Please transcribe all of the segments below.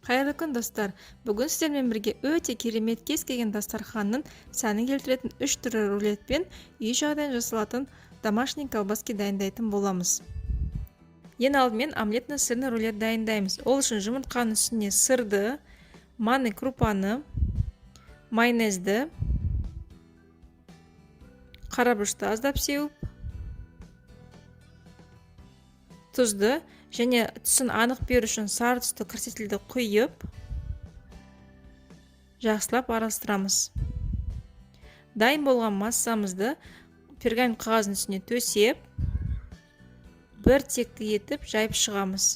Қайырлы күн достар. Бүгін сіздермен бірге өте керемет кез келген дастарханның сәнін келтіретін 3 түрі рулетпен үй жағдайын жасалатын домашний колбаски дайындайтын боламыз. Ең алдымен омлетный сырный рулет дайындаймыз. Ол үшін жұмыртқаның үстіне сырды, манный крупаны, майонезді, қарабұшты аздап сеуіп, тұзды және түсін анық беру үшін сары түсті кірсетілді құйып, жақсылап араластырамыз. Дайын болған массамызды пергамент қағаздың үстіне төсеп, бір текті етіп жайып шығамыз.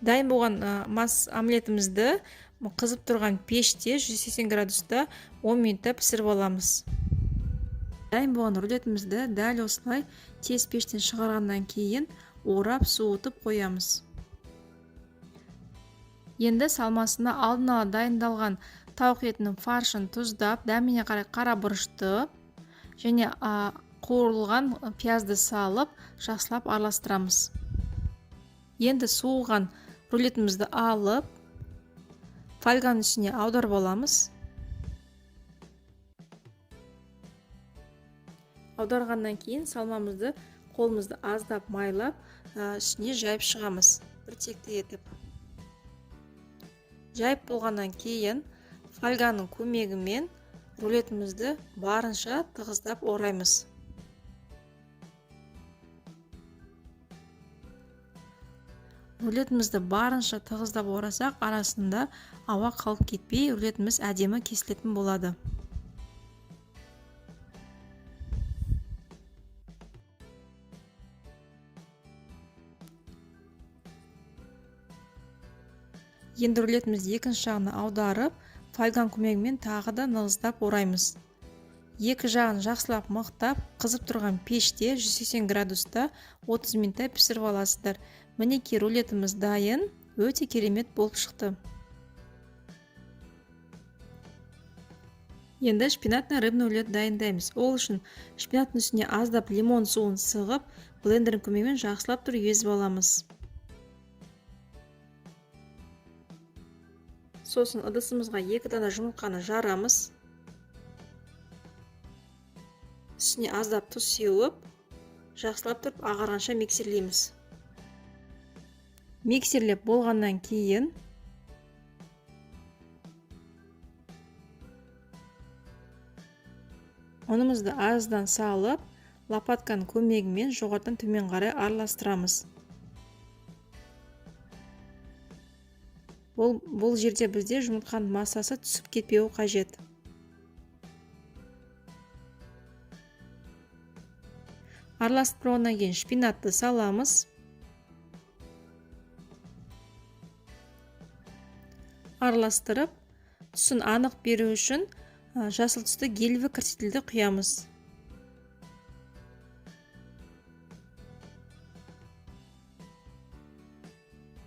Дайын болған омлетімізді қызып тұрған пеште 180 градуста 10 минутта пісіріп аламыз. Дайын болған рулетімізді дәл осылай тез пештен шығарғаннан кейін орап суытып қоямыз. Енді салмасына алдын ала дайындалған тауық етінің фаршын тұздап, дәміне қарай қара бұрышты және қуырылған пиязды салып, жақсылап араластырамыз. Енді суыған рулетімізді алып, фольганың үстіне аударып аламыз. Аударғаннан кейін салмамызды қолымызды аздап майлап, үстіне жайып шығамыз, бір текті етіп. Жайып болғаннан кейін фольганың көмегімен рулетімізді барынша тығыздап ораймыз. Рулетімізді барынша тығыздап орасақ, арасында ауа қалып кетпей, рулетіміз әдемі кесілетін болады. Енді рулетімізді екінші жағына аударып, фольган көмегімен тағы да нығыздап ораймыз. Екі жағын жақсылап мықтап, қызып тұрған пеште 180 градуста 30 минутта пісіріп аласыздар. Мінекей рулетіміз дайын, өте керемет болып шықты. Енді шпинатный рыбный рулет дайындаймыз. Ол үшін шпинаттың үстіне аздап лимон суын сығып, блендердің көмегімен жақсылап тұрып езіп аламыз. Сосын ыдысымызға 2 дана жұмыртқаны жарамыз. Үстіне аздап тұз сеуіп, жақсылап тұрып ағарғанша миксерлейміз. Миксерлеп болғаннан кейін ұнымызды аздан салып, лопатканың көмегімен жоғарыдан төмен қарай араластырамыз. Бұл жерде бізде жұмыртқаның массасы түсіп кетпеуі қажет. Араластырып болғаннан кейін шпинатты саламыз. Араластырып, түсін анық беру үшін жасыл түсті гельві кірсетілді құямыз.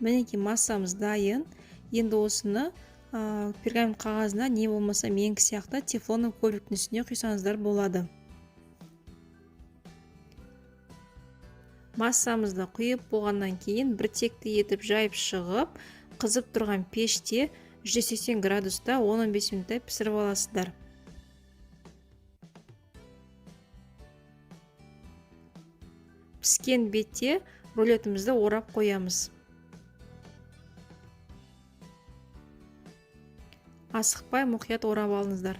Мінекей массамыз дайын. Енді осыны пергамент қағазына не болмаса менікі сияқты тефлонның ковриктің үстіне құйсаңыздар болады. Массамызды құйып болғаннан кейін бір текті етіп жайып шығып, қызып тұрған пеште 180 градуста 10-15 минутта пісіріп аласыздар. Піскен бетте рулетімізді орап қоямыз. Асықпай мұқият орап алыңыздар.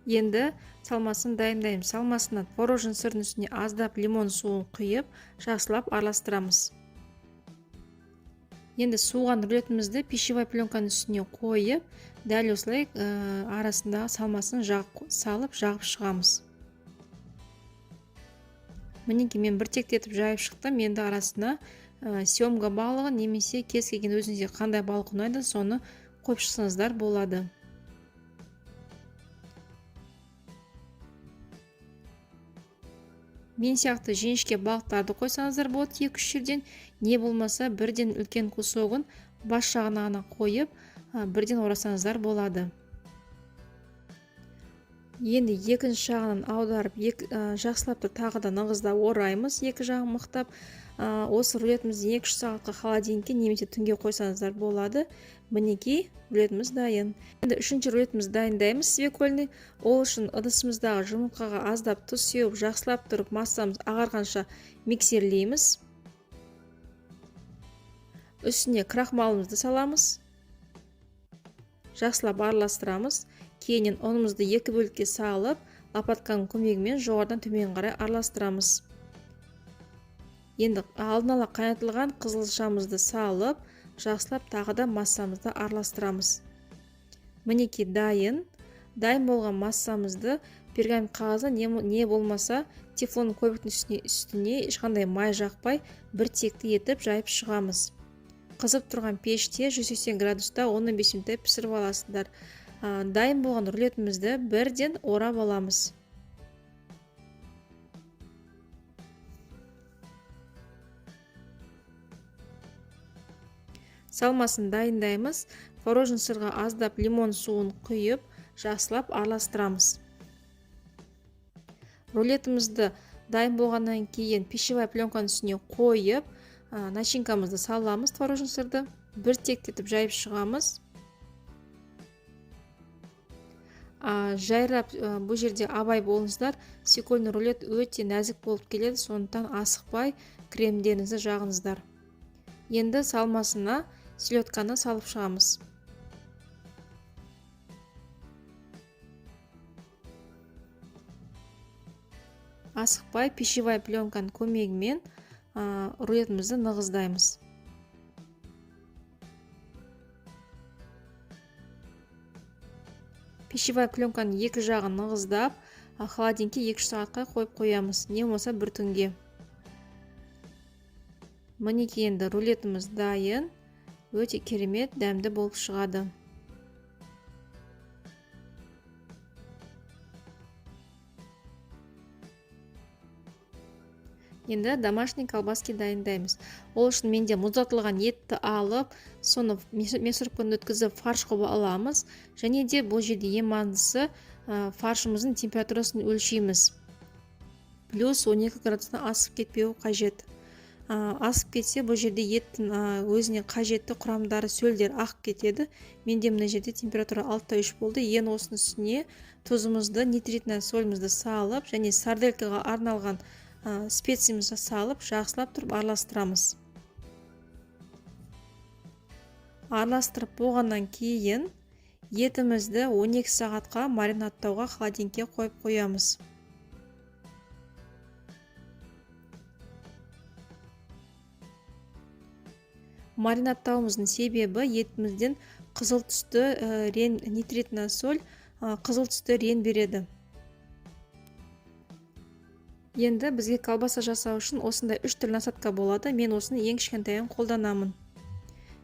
Енді салмасын дайындаймыз. Салмасына творожный сырдың үстіне аздап лимон суын құйып, жақсылап араластырамыз. Енді суыған рулетімізді пищевой пленканың үстіне қойып, дәл осылай арасындағы салмасын салып жағып шығамыз. Мінекей мен бір текті етіп жайып шықтым. Енді арасына семга балығы немесе кез келген өзіңізге қандай балық ұнайды, соны қойып шықсаңыздар болады. Мен сияқты жіңішке балықтарды қойсаңыздар болады 2-3 жерден, не болмаса бірден үлкен кусогын бас жағына ғана қойып, бірден орасаңыздар болады. Енді екінші жағынан аударып, жақсылап тағы да нығыздап ораймыз, екі жағын мықтап. Осы рулетімізді 2-3 сағатқа холодильникке немесе түнге қойсаңыздар болады. Мінекей, рулетіміз дайын. Енді үшінші рулетімізді дайындаймыз свекольный. Ол үшін ыдысымыздағы жұмыртқаға аздап тұз сеуіп, жақсылап тұрып, массамыз ағарғанша миксерлейміз. Үстіне крахмалымызды саламыз. Жақсылап араластырамыз. Кейіннен ұнымызды 2 бөлікке салып, лопатканың көмегімен жоғарыдан төмен қарай араластырамыз. Енді алдын ала қайнатылған қызылшамызды салып, жақсылап тағы да массамызды араластырамыз. Мінекей дайын. Дайын болған массамызды пергамент қағазда не болмаса тефлон көбіктің үстіне ешқандай май жақпай бір текті етіп жайып шығамыз. Қызып тұрған пеште 180 градуста 15 минуттай пісіріп аласыздар. Дайын болған рулетімізді бірден орап аламыз. Салмасын дайындаймыз. Творожный сырға аздап лимон суын құйып, жақсылап араластырамыз. Рулетімізді дайын болғаннан кейін пищевая пленканың үстіне қойып, начинкамызды саламыз, творожный сырды бір тектетіп жайып шығамыз. Жайрап бұл жерде абай болыңыздар. Свекольный рулет өте нәзік болып келеді, сондықтан асықпай кремдеріңізді жағыңыздар. Енді салмасына селедканы салып шығамыз. Асықпай пищевая пленканың көмегімен рулетімізді нығыздаймыз. Пищевая пленканың екі жағын нығыздап, холодильникке 2-3 сағатқа қойып қоямыз, не болмаса бір түнге. Мінекей енді рулетіміз дайын, өте керемет, дәмді болып шығады. Енді домашний колбаски дайындаймыз. Ол үшін менде мұздатылған етті алып, соны мясорубкадан өткізіп фарш қылып аламыз. Және де бұл жерде ең маңыздысы фаршымыздың температурасын өлшейміз. Плюс 12 градустан асып кетпеуі қажет. Асып кетсе, бұл жерде еттің өзіне қажетті құрамдары, сөлдер ағып кетеді. Менде мына жерде температура 6-3 болды. Ең осының үстіне тұзымызды, нитритный солімізді салып, және сарделкаға арналған специямызды салып, жақсылап тұрып араластырамыз. Араластырып болғаннан кейін етімізді 12 сағатқа маринадтауға холодильникке қойып қоямыз. Маринадтауымыздың себебі етімізден қызыл түсті нитритный соль қызыл түсті рең береді. Енді бізге колбаса жасау үшін осындай 3 түрлі насадка болады. Мен осыны ең кішкентайын қолданамын.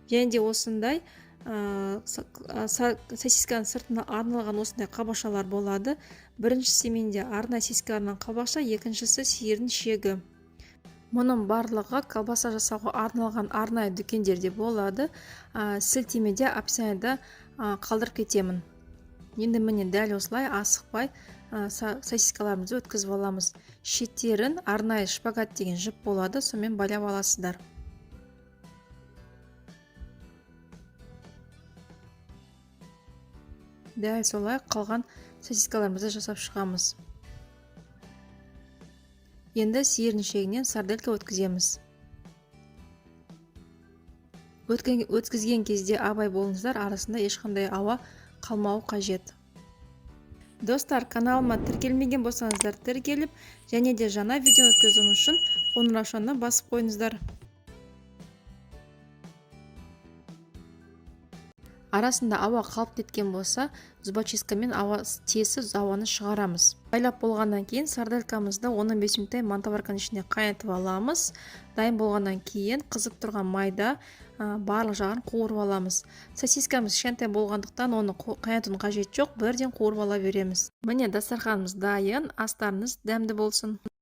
Және де осындай сосисканың сыртына арналған осындай қабақшалар болады. Біріншісі менде арнайы сосиска арналған қабақша, екіншісі сиырдың шегі. Мұның барлығы колбаса жасауға арналған арнайы дүкендерде болады. Сілтемеде описаниеда қалдырып кетемін. Енді міне дәл осылай асықпай сосискаларымызды өткізіп аламыз. Шеттерін арнайы шпагат деген жіп болады, сонымен байлап аласыздар. Дәл солай қалған сосискаларымызды жасап шығамыз. Енді сиырдың шегінен сарделька өткіземіз. Өткізген кезде абай болыңыздар, арасында ешқандай ауа қалмауы қажет. Достар, каналыма тіркелмеген болсаңыздар тіркеліп, және де жаңа видео өткізуім үшін қоңыраушаны басып қойыңыздар. Арасында ауа қалып кеткен болса, зубочисткамен ауа тесіп ауаны шығарамыз. Байлап болғаннан кейін сарделькамызды 15 минуттай мантоварканың ішіне қайнатып аламыз. Дайын болғаннан кейін қызып тұрған майда барлық жағын қуырып аламыз. Сосискамыз кішкентай болғандықтан оны қайнатудың қажеті жоқ, бірден қуырып ала береміз. Міне дастарханымыз дайын, астарыңыз дәмді болсын.